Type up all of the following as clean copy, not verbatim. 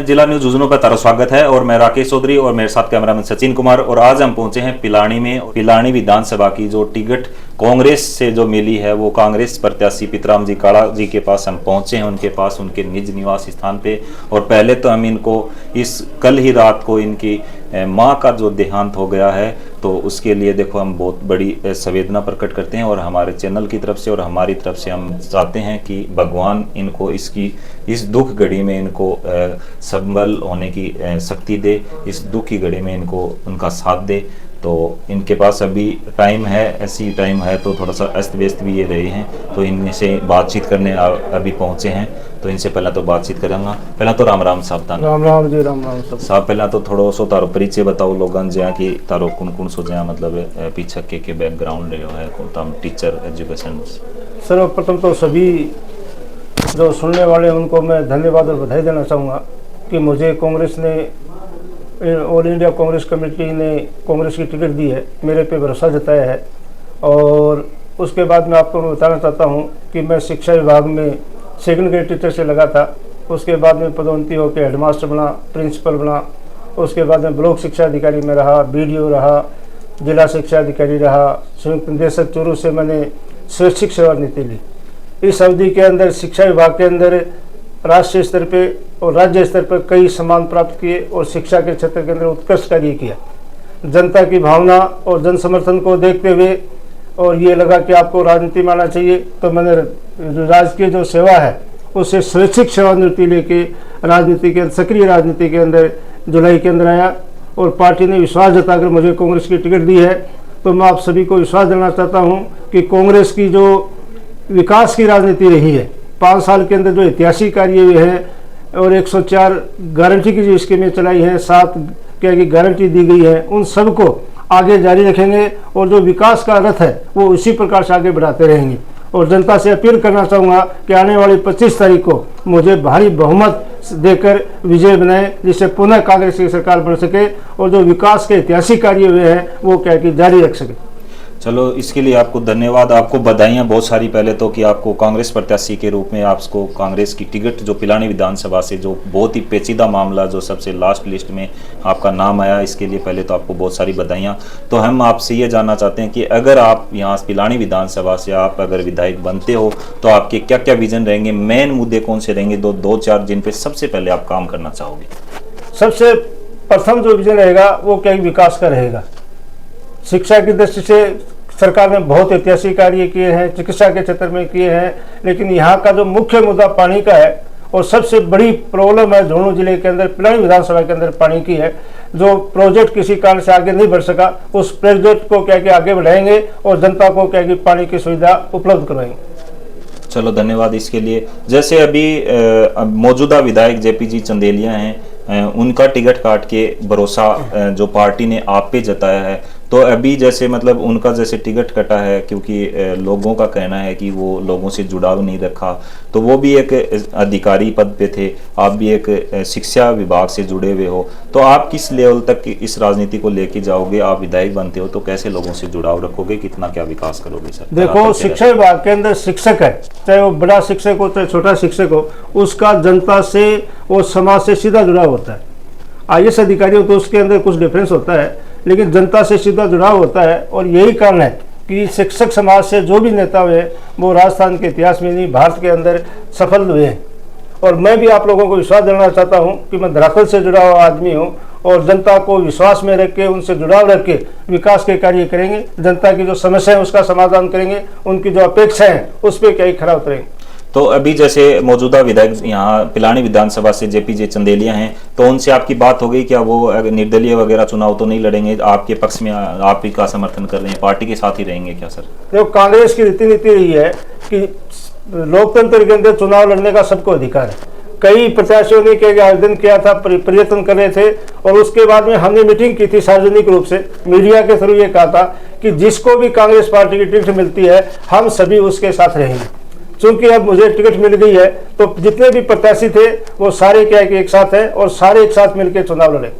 जिला न्यूज झुंझुनू पर तारा स्वागत है और मैं राकेश चौधरी और मेरे साथ कैमरामैन सचिन कुमार। और आज हम पहुंचे हैं पिलानी में। पिलानी विधानसभा की जो टिकट कांग्रेस से जो मिली है वो कांग्रेस प्रत्याशी पितराम जी काड़ा जी के पास हम पहुंचे हैं, उनके पास उनके निज निवास स्थान पे। और पहले तो हम इनको कल ही रात को इनकी माँ का जो देहांत हो गया है तो उसके लिए देखो हम बहुत बड़ी संवेदना प्रकट करते हैं और हमारे चैनल की तरफ से और हमारी तरफ से हम चाहते हैं कि भगवान इनको इस दुख घड़ी में इनको संबल होने की शक्ति दे, इस दुख की घड़ी में इनको उनका साथ दे। तो इनके पास अभी टाइम है, ऐसी टाइम है तो थोड़ा सा अस्त व्यस्त भी ये रहे हैं, तो इनसे बातचीत करने अभी पहुंचे हैं। तो इनसे पहला तो बातचीत करूंगा। पहला तो राम राम साहब। राम राम जी, राम राम साहब। पहला तो थोड़ा सो तारो परिचय बताओ लोगन जहाँ की तारो कौन सो जहाँ मतलब पीछे के बैकग्राउंड रहे है कौन टीचर एजुकेशन। सर्वप्रथम तो सभी जो सुनने वाले उनको मैं धन्यवाद और बधाई देना चाहूँगा कि मुझे कांग्रेस ने, ऑल इंडिया कांग्रेस कमेटी ने कांग्रेस की टिकट दी है, मेरे पे भरोसा जताया है। और उसके बाद मैं आपको बताना चाहता हूँ कि मैं शिक्षा विभाग में सेकंड ग्रेड टीचर से लगा था। उसके बाद में पदोन्नति होकर हेडमास्टर बना, प्रिंसिपल बना। उसके बाद में ब्लॉक शिक्षा अधिकारी में रहा, BDO रहा, जिला शिक्षा अधिकारी रहा, संयुक्त निदेशक चूरू से मैंने स्वैच्छिक सेवा नीति ली। इस अवधि के अंदर शिक्षा विभाग के अंदर राष्ट्रीय स्तर पे और राज्य स्तर पर कई सम्मान प्राप्त किए और शिक्षा के क्षेत्र के अंदर उत्कृष्ट कार्य किया। जनता की भावना और जन समर्थन को देखते हुए और ये लगा कि आपको राजनीति में आना चाहिए, तो मैंने राजकीय जो सेवा है उससे स्वैच्छिक सेवानिवृत्ति लेके राजनीति के सक्रिय राजनीति के अंदर जुलाई के अंदर आया। और पार्टी ने विश्वास जताकर मुझे कांग्रेस की टिकट दी है। तो मैं आप सभी को विश्वास देना चाहता हूँ कि कांग्रेस की जो विकास की राजनीति रही है, 5 साल के अंदर जो ऐतिहासिक कार्य हुए हैं और 104 गारंटी की जो स्कीमें चलाई हैं, 7 क्या की गारंटी दी गई है, उन सबको आगे जारी रखेंगे और जो विकास का रथ है वो उसी प्रकार से आगे बढ़ाते रहेंगे। और जनता से अपील करना चाहूँगा कि आने वाली 25 तारीख को मुझे भारी बहुमत देकर विजय बनाए, जिससे पुनः कांग्रेस की सरकार बन सके और जो विकास के ऐतिहासिक कार्य हुए हैं वो क्या कि जारी रख सके। चलो, इसके लिए आपको धन्यवाद, आपको बधाइयाँ बहुत सारी। पहले तो कि आपको कांग्रेस प्रत्याशी के रूप में आपको कांग्रेस की टिकट जो पिलानी विधानसभा से जो बहुत ही पेचीदा मामला जो सबसे लास्ट लिस्ट में आपका नाम आया, इसके लिए पहले तो आपको बहुत सारी बधाइयाँ। तो हम आपसे ये जानना चाहते हैं कि अगर आप यहाँ पिलानी विधानसभा से आप अगर विधायक बनते हो तो आपके क्या क्या विजन रहेंगे, मेन मुद्दे कौन से रहेंगे, दो चार जिन पे सबसे पहले आप काम करना चाहोगे? सबसे प्रथम जो विजन रहेगा वो क्या विकास का रहेगा। शिक्षा की दृष्टि से सरकार ने बहुत ऐतिहासिक कार्य किए हैं, चिकित्सा के क्षेत्र में किए हैं, लेकिन यहाँ का जो मुख्य मुद्दा पानी का है और सबसे बड़ी प्रॉब्लम है झुंझुनू जिले के अंदर पिलानी विधानसभा के अंदर पानी की है। जो प्रोजेक्ट किसी कारण से आगे नहीं बढ़ सका, उस प्रोजेक्ट को क्या कि आगे बढ़ाएंगे और जनता को क्या कि पानी की सुविधा उपलब्ध करवाएंगे। चलो, धन्यवाद इसके लिए। जैसे अभी मौजूदा विधायक JP चंदेलिया हैं, उनका टिकट काट के भरोसा जो पार्टी ने आप पे जताया है, तो अभी जैसे मतलब उनका जैसे टिकट कटा है क्योंकि लोगों का कहना है कि वो लोगों से जुड़ाव नहीं रखा, तो वो भी एक अधिकारी पद पे थे, आप भी एक शिक्षा विभाग से जुड़े हुए हो, तो आप किस लेवल तक इस राजनीति को लेके जाओगे? आप विधायक बनते हो तो कैसे लोगों से जुड़ाव रखोगे, कितना क्या विकास करोगे सर? देखो, शिक्षा विभाग के अंदर शिक्षक है, चाहे वो बड़ा शिक्षक हो चाहे छोटा शिक्षक हो, उसका जनता से और समाज से सीधा जुड़ाव होता है। IAS अधिकारी हो तो उसके अंदर कुछ डिफरेंस होता है, लेकिन जनता से सीधा जुड़ाव होता है। और यही कारण है कि शिक्षक समाज से जो भी नेता हुए वो राजस्थान के इतिहास में नहीं, भारत के अंदर सफल हुए हैं। और मैं भी आप लोगों को विश्वास दिलाना चाहता हूं कि मैं धरातल से जुड़ा हुआ आदमी हूं और जनता को विश्वास में रख के, उनसे जुड़ाव रख के विकास के कार्य करेंगे। जनता की जो समस्या है उसका समाधान करेंगे, उनकी जो अपेक्षाएं हैं उस पर क्या ही खरा उतरेंगे। तो अभी जैसे मौजूदा विधायक यहाँ पिलानी विधानसभा से JP चंदेलिया हैं, तो उनसे आपकी बात हो गई क्या? वो निर्दलीय वगैरह चुनाव तो नहीं लड़ेंगे, आपके पक्ष में आप ही का समर्थन कर रहे हैं, पार्टी के साथ ही रहेंगे क्या सर? देखो, कांग्रेस की रीति नीति रही है कि लोकतंत्र के अंदर चुनाव लड़ने का सबको अधिकार है। कई प्रत्याशियों ने क्या आवेदन किया था, प्रयत्न कर रहे थे, और उसके बाद में हमने मीटिंग की थी सार्वजनिक रूप से, मीडिया के थ्रू ये कहा था कि जिसको भी कांग्रेस पार्टी की टिकट मिलती है हम सभी उसके साथ रहेंगे। चूंकि अब मुझे टिकट मिल गई है तो जितने भी प्रत्याशी थे वो सारे क्या कि एक साथ हैं और सारे एक साथ मिलकर चुनाव लड़े।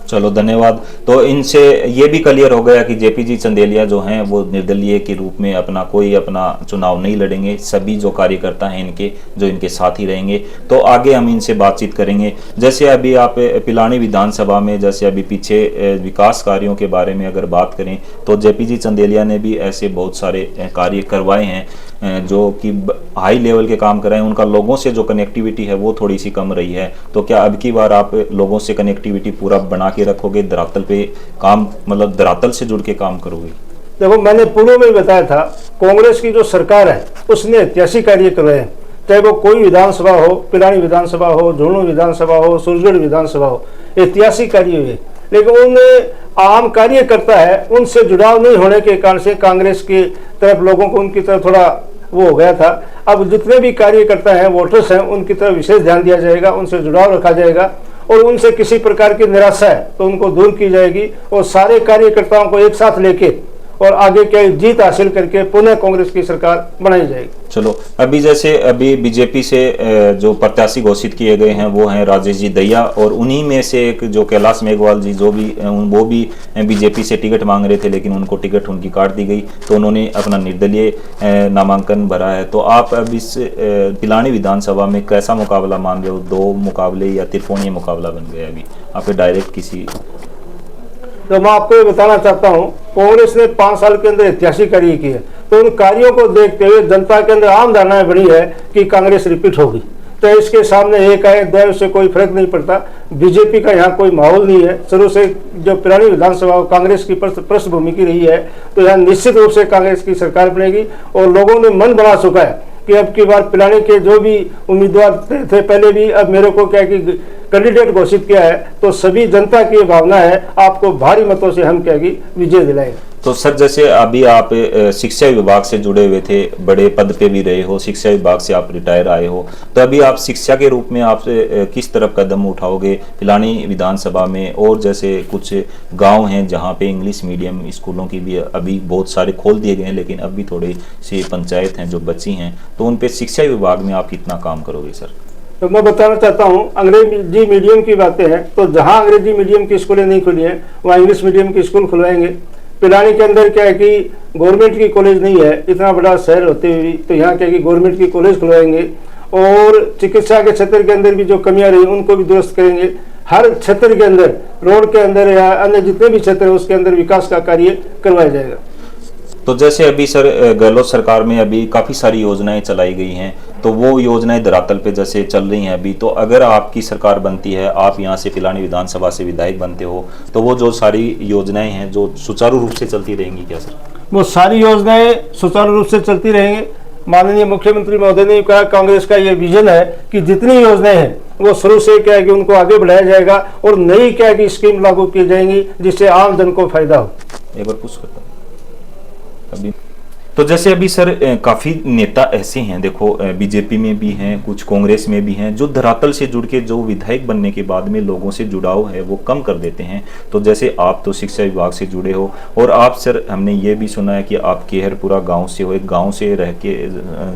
चलो धन्यवाद। तो इनसे ये भी क्लियर हो गया कि जेपीजी चंदेलिया जो हैं वो निर्दलीय के रूप में अपना चुनाव नहीं लड़ेंगे, सभी जो कार्यकर्ता हैं इनके जो इनके साथ ही रहेंगे। तो आगे हम इनसे बातचीत करेंगे। जैसे अभी आप पिलानी विधानसभा में जैसे अभी पीछे विकास कार्यों के बारे में अगर बात करें तो जेपीजी चंदेलिया ने भी ऐसे बहुत सारे कार्य करवाए हैं जो कि हाई लेवल के काम कर रहे हैं। उनका लोगों से जो कनेक्टिविटी है वो थोड़ी सी कम रही है। तो क्या अब की बार आप लोगों से कनेक्टिविटी पूरा बना के रखोगे, धरातल पे काम मतलब धरातल से जुड़ के काम करोगे? देखो, मैंने पूर्व में ही बताया था, कांग्रेस की जो सरकार है उसने ऐतिहासिक कार्य करवाए हैं। चाहे वो कोई विधानसभा हो, पिलानी विधानसभा हो, झुंझुनू विधानसभा हो, सूरजगढ़ विधानसभा हो, ऐतिहासिक कार्य हुए। लेकिन उनमें आम कार्यकर्ता है उनसे जुड़ाव नहीं होने के कारण से कांग्रेस की तरफ लोगों को उनकी तरफ थोड़ा वो हो गया था। अब जितने भी कार्यकर्ता हैं, वोटर्स हैं, उनकी तरफ विशेष ध्यान दिया जाएगा, उनसे जुड़ाव रखा जाएगा और उनसे किसी प्रकार की निराशा है तो उनको दूर की जाएगी और सारे कार्यकर्ताओं को एक साथ लेके और आगे क्या जीत हासिल करके पुनः कांग्रेस की सरकार बनाई जाएगी। चलो, अभी बीजेपी से जो प्रत्याशी घोषित किए गए हैं वो हैं राजेश जी दहिया, और उन्हीं में से एक जो कैलाश मेघवाल जी वो भी बीजेपी से टिकट मांग रहे थे, लेकिन उनको टिकट उनकी काट दी गई तो उन्होंने अपना निर्दलीय नामांकन भरा है। तो आप अब इस पिलानी विधानसभा में कैसा मुकाबला मान रहे हो? 2 मुकाबले या त्रिकोणीय मुकाबला बन गया अभी आप डायरेक्ट किसी? तो मैं आपको ये बताना चाहता हूँ, कांग्रेस ने 5 साल के अंदर ऐतिहासिक कार्य किए, तो उन कार्यों को देखते हुए जनता के अंदर आम धारणाएं बनी है कि कांग्रेस रिपीट होगी। तो इसके सामने एक आए दो से कोई फर्क नहीं पड़ता। बीजेपी का यहाँ कोई माहौल नहीं है। शुरू से जो पिलानी विधानसभा कांग्रेस की पृष्ठभूमि की रही है, तो यहाँ निश्चित रूप से कांग्रेस की सरकार बनेगी और लोगों ने मन बना चुका है कि अब की बार पिलानी के जो भी उम्मीदवार थे पहले भी, अब मेरे को क्या कि कैंडिडेट घोषित किया है, तो सभी जनता की भावना है आपको भारी मतों से हम क्या कि विजय दिलाएंगे। तो सर, जैसे अभी आप शिक्षा विभाग से जुड़े हुए थे, बड़े पद पे भी रहे हो, शिक्षा विभाग से आप रिटायर आए हो, तो अभी आप शिक्षा के रूप में आप किस तरफ कदम उठाओगे पिलानी विधानसभा में? और जैसे कुछ गांव हैं जहां पे इंग्लिश मीडियम स्कूलों की भी अभी बहुत सारे खोल दिए गए हैं, लेकिन अब भी थोड़ी सी पंचायत हैं जो बची हैं, तो उन पे शिक्षा विभाग में आप कितना काम करोगे सर? तो मैं बताना चाहता हूँ, अंग्रेजी मीडियम की बातें हैं तो जहाँ अंग्रेजी मीडियम की स्कूलें नहीं खुली हैं वहाँ इंग्लिश मीडियम की स्कूल खुलवाएंगे। पिलानी के अंदर क्या है कि गवर्नमेंट की कॉलेज नहीं है, इतना बड़ा शहर होते हुए भी, तो यहाँ क्या है कि गवर्नमेंट की कॉलेज खुलवाएंगे और चिकित्सा के क्षेत्र के अंदर भी जो कमियां रही उनको भी दुरुस्त करेंगे। हर क्षेत्र के अंदर, रोड के अंदर या अन्य जितने भी क्षेत्र है उसके अंदर विकास का कार्य करवाया जाएगा। तो जैसे अभी सर गहलोत सरकार में अभी काफ़ी सारी योजनाएं चलाई गई हैं, तो वो योजनाएं धरातल पे जैसे चल रही हैं अभी, तो अगर आपकी सरकार बनती है, आप यहाँ से पिलानी विधानसभा से विधायक बनते हो, तो वो जो सारी योजनाएं हैं जो सुचारू रूप से चलती रहेंगी क्या सर? वो सारी योजनाएं सुचारू रूप से चलती रहेंगी। माननीय मुख्यमंत्री महोदय ने कहा, कांग्रेस का ये विजन है कि जितनी योजनाएं हैं वो शुरू से क्या है कि उनको आगे बढ़ाया जाएगा और नई क्या है कि स्कीम लागू की जाएंगी जिससे आम जन को फायदा हो। एक बार पूछ करता अभी तो जैसे अभी सर काफ़ी नेता ऐसे हैं, देखो बीजेपी में भी हैं, कुछ कांग्रेस में भी हैं, जो धरातल से जुड़ के जो विधायक बनने के बाद में लोगों से जुड़ाव है वो कम कर देते हैं। तो जैसे आप तो शिक्षा विभाग से जुड़े हो, और आप सर हमने ये भी सुना है कि आप केहरपुरा गांव से हो, एक गांव से रह के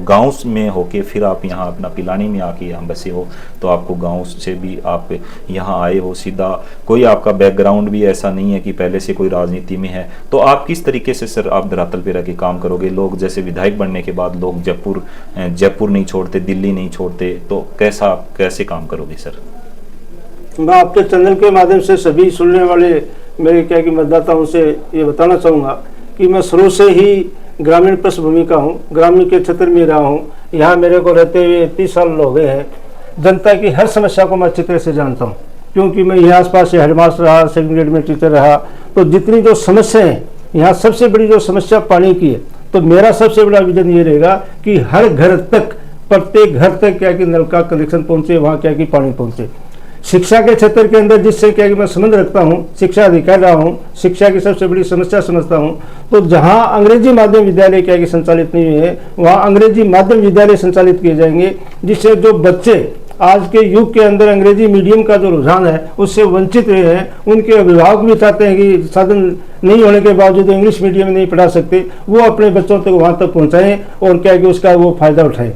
गाँव में होके फिर आप यहाँ अपना पिलानी में आके यहाँ बसे हो, तो आपको गाँव से भी आप यहाँ आए हो सीधा, कोई आपका बैकग्राउंड भी ऐसा नहीं है कि पहले से कोई राजनीति में है। तो आप किस तरीके से सर आप धरातल पर रह के काम करोगे? लोग जैसे विधायक बनने के बाद लोग जयपुर नहीं छोड़ते, दिल्ली नहीं छोड़ते, तो कैसे काम करोगे सर? मैं आपके चैनल के माध्यम से सभी सुनने वाले मेरे क्या कि मतदाताओं से ये बताना चाहूँगा कि मैं शुरू से ही ग्रामीण पृष्ठभूमि का हूँ, ग्रामीण के क्षेत्र में रहा हूँ। यहाँ मेरे को रहते हुए 30 साल हो गए हैं। जनता की हर समस्या को मैं अच्छी तरह से जानता हूँ, क्योंकि मैं यहाँ आसपास से हेडमास्टर रहा, सेकंड ग्रेड में टीचर रहा। तो जितनी जो समस्या है यहाँ, सबसे बड़ी जो समस्या पानी की है, तो मेरा सबसे बड़ा विजन ये रहेगा कि हर घर तक, प्रत्येक घर तक क्या कि नल का कनेक्शन पहुंचे, वहाँ क्या कि पानी पहुंचे। शिक्षा के क्षेत्र के अंदर जिससे क्या कि मैं संबंध रखता हूँ, शिक्षा अधिकारी रहा हूँ, शिक्षा की सबसे बड़ी समस्या समझता हूँ। तो जहाँ अंग्रेजी माध्यम विद्यालय क्या कि संचालित नहीं हुए हैं, वहाँ अंग्रेजी माध्यम विद्यालय संचालित किए जाएंगे, जिससे जो बच्चे आज के युग के अंदर अंग्रेजी मीडियम का जो रुझान है उससे वंचित रहे हैं, उनके अभिभावक भी चाहते हैं कि साधन नहीं होने के बावजूद इंग्लिश मीडियम में नहीं पढ़ा सकते, वो अपने बच्चों तक वहाँ तक पहुँचाएँ और क्या कि उसका वो फायदा उठाएं।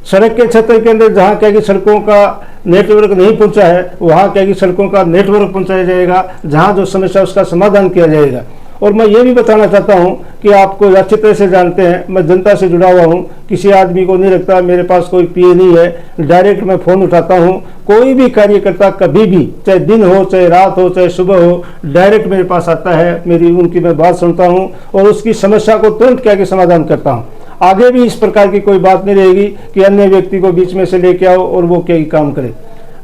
सड़क के क्षेत्र के अंदर जहाँ क्या कि सड़कों का नेटवर्क नहीं पहुंचा है वहाँ क्या कि सड़कों का नेटवर्क पहुंचाया जाएगा, जहाँ जो समस्या उसका समाधान किया जाएगा। और मैं ये भी बताना चाहता हूँ कि आपको अच्छी तरह से जानते हैं, मैं जनता से जुड़ा हुआ हूँ, किसी आदमी को नहीं रखता, मेरे पास कोई पीए नहीं है, डायरेक्ट मैं फ़ोन उठाता हूँ। कोई भी कार्यकर्ता कभी भी, चाहे दिन हो चाहे रात हो चाहे सुबह हो, डायरेक्ट मेरे पास आता है, उनकी मैं बात सुनता हूँ और उसकी समस्या को तुरंत क्या कि समाधान करता हूँ। आगे भी इस प्रकार की कोई बात नहीं रहेगी कि अन्य व्यक्ति को बीच में से लेके आओ और वो क्या काम करे।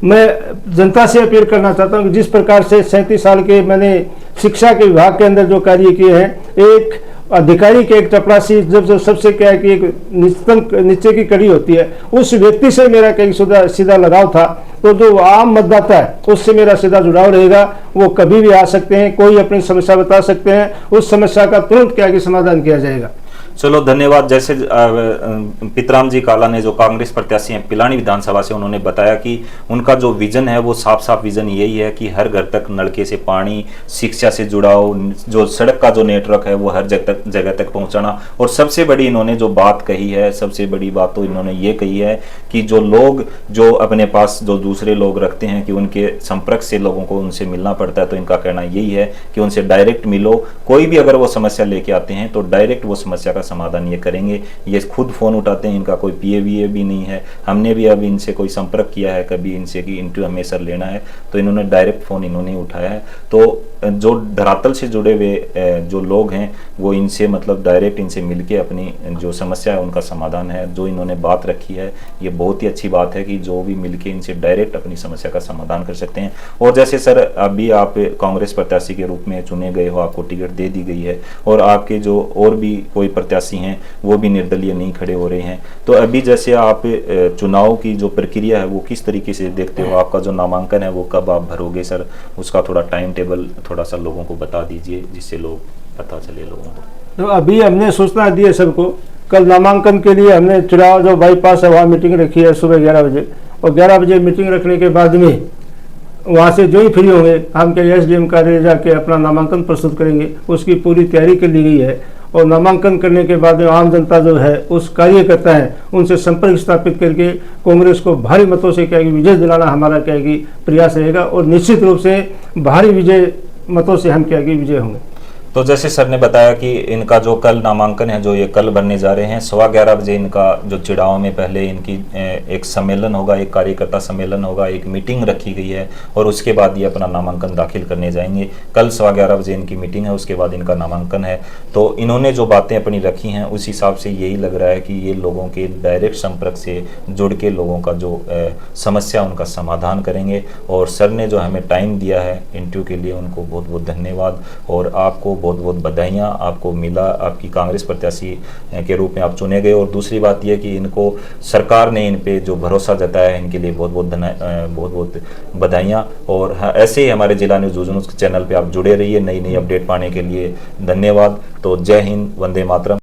मैं जनता से अपील करना चाहता हूँ कि जिस प्रकार से 37 साल के मैंने शिक्षा के विभाग के अंदर जो कार्य किए हैं, एक अधिकारी के एक चपरासी जब सबसे क्या है कि एक नीचे की कड़ी होती है, उस व्यक्ति से मेरा कहीं सीधा लगाव था, तो जो आम मतदाता है उससे मेरा सीधा जुड़ाव रहेगा। वो कभी भी आ सकते हैं, कोई अपनी समस्या बता सकते हैं, उस समस्या का तुरंत क्या कि समाधान किया जाएगा। चलो धन्यवाद। जैसे पितराम जी काला ने जो कांग्रेस प्रत्याशी हैं पिलानी विधानसभा से, उन्होंने बताया कि उनका जो विजन है वो साफ साफ विजन यही है कि हर घर तक नलके से पानी, शिक्षा से जुड़ाव, जो सड़क का जो नेटवर्क है वो हर जगह तक पहुंचाना। और सबसे बड़ी इन्होंने जो बात कही है, सबसे बड़ी बात तो इन्होंने ये कही है कि जो लोग जो अपने पास जो दूसरे लोग रखते हैं कि उनके संपर्क से लोगों को उनसे मिलना पड़ता है, तो इनका कहना यही है कि उनसे डायरेक्ट मिलो। कोई भी अगर वो समस्या लेके आते हैं तो डायरेक्ट वो समस्या का समाधान ये करेंगे। ये खुद फोन उठाते हैं, इनका कोई पीए भी नहीं है। हमने भी अभी इनसे कोई संपर्क किया है कभी इनसे कि इंटरव्यू हमें सर लेना है, तो इन्होंने डायरेक्ट फोन इन्होंने उठाया है। तो जो धरातल से जुड़े हुए जो लोग हैं वो इनसे मतलब डायरेक्ट इनसे मिलके अपनी जो समस्या है उनका समाधान है जो इन्होंने बात रखी है, ये बहुत ही अच्छी बात है कि जो भी मिलके इनसे डायरेक्ट अपनी समस्या का समाधान कर सकते हैं। और जैसे सर अभी आप कांग्रेस प्रत्याशी के रूप में चुने गए हो, आपको टिकट दे दी गई है और आपके जो और भी कोई प्रत्याशी हैं वो भी निर्दलीय नहीं खड़े हो रहे हैं, तो अभी जैसे आप चुनाव की जो प्रक्रिया है वो किस तरीके से देखते हो? आपका जो नामांकन है वो कब आप भरोगे सर? उसका थोड़ा टाइम टेबल थोड़ा सा लोगों को बता दीजिए जिससे लोग पता चले लोगों को। तो अभी हमने सूचना दी है सबको, कल नामांकन के लिए हमने चुनाव जो बाईपास है वहाँ मीटिंग रखी है सुबह 11 बजे, और 11 बजे मीटिंग रखने के बाद में वहाँ से जो ही फ्री होंगे हम क्या SDM कार्यालय जाके अपना नामांकन प्रस्तुत करेंगे। उसकी पूरी तैयारी कर ली गई है और नामांकन करने के बाद आम जनता जो है उस कार्यकर्ता है उनसे संपर्क स्थापित करके कांग्रेस को भारी मतों से क्या विजय दिलाना हमारा क्या प्रयास रहेगा और निश्चित रूप से भारी विजय मतों से हम क्या विजय होंगे। तो जैसे सर ने बताया कि इनका जो कल नामांकन है जो ये कल भरने जा रहे हैं 11:15 बजे इनका जो चिड़ाव में पहले इनकी एक सम्मेलन होगा, एक कार्यकर्ता सम्मेलन होगा, एक मीटिंग रखी गई है और उसके बाद ये अपना नामांकन दाखिल करने जाएंगे। कल 11:15 बजे इनकी मीटिंग है, उसके बाद इनका नामांकन है। तो इन्होंने जो बातें अपनी रखी हैं उस हिसाब से यही लग रहा है कि ये लोगों के डायरेक्ट संपर्क से जुड़ के लोगों का जो समस्या उनका समाधान करेंगे। और सर ने जो हमें टाइम दिया है इंटरव्यू के लिए उनको बहुत बहुत धन्यवाद और आपको बहुत बहुत बधाइयाँ। आपको मिला, आपकी कांग्रेस प्रत्याशी के रूप में आप चुने गए। और दूसरी बात यह कि इनको सरकार ने इन पे जो भरोसा जताया है इनके लिए बहुत बहुत बधाइयाँ। और ऐसे ही हमारे जिला न्यूज़ चैनल पे आप जुड़े रहिए नई अपडेट पाने के लिए। धन्यवाद। तो जय हिंद, वंदे मातरम।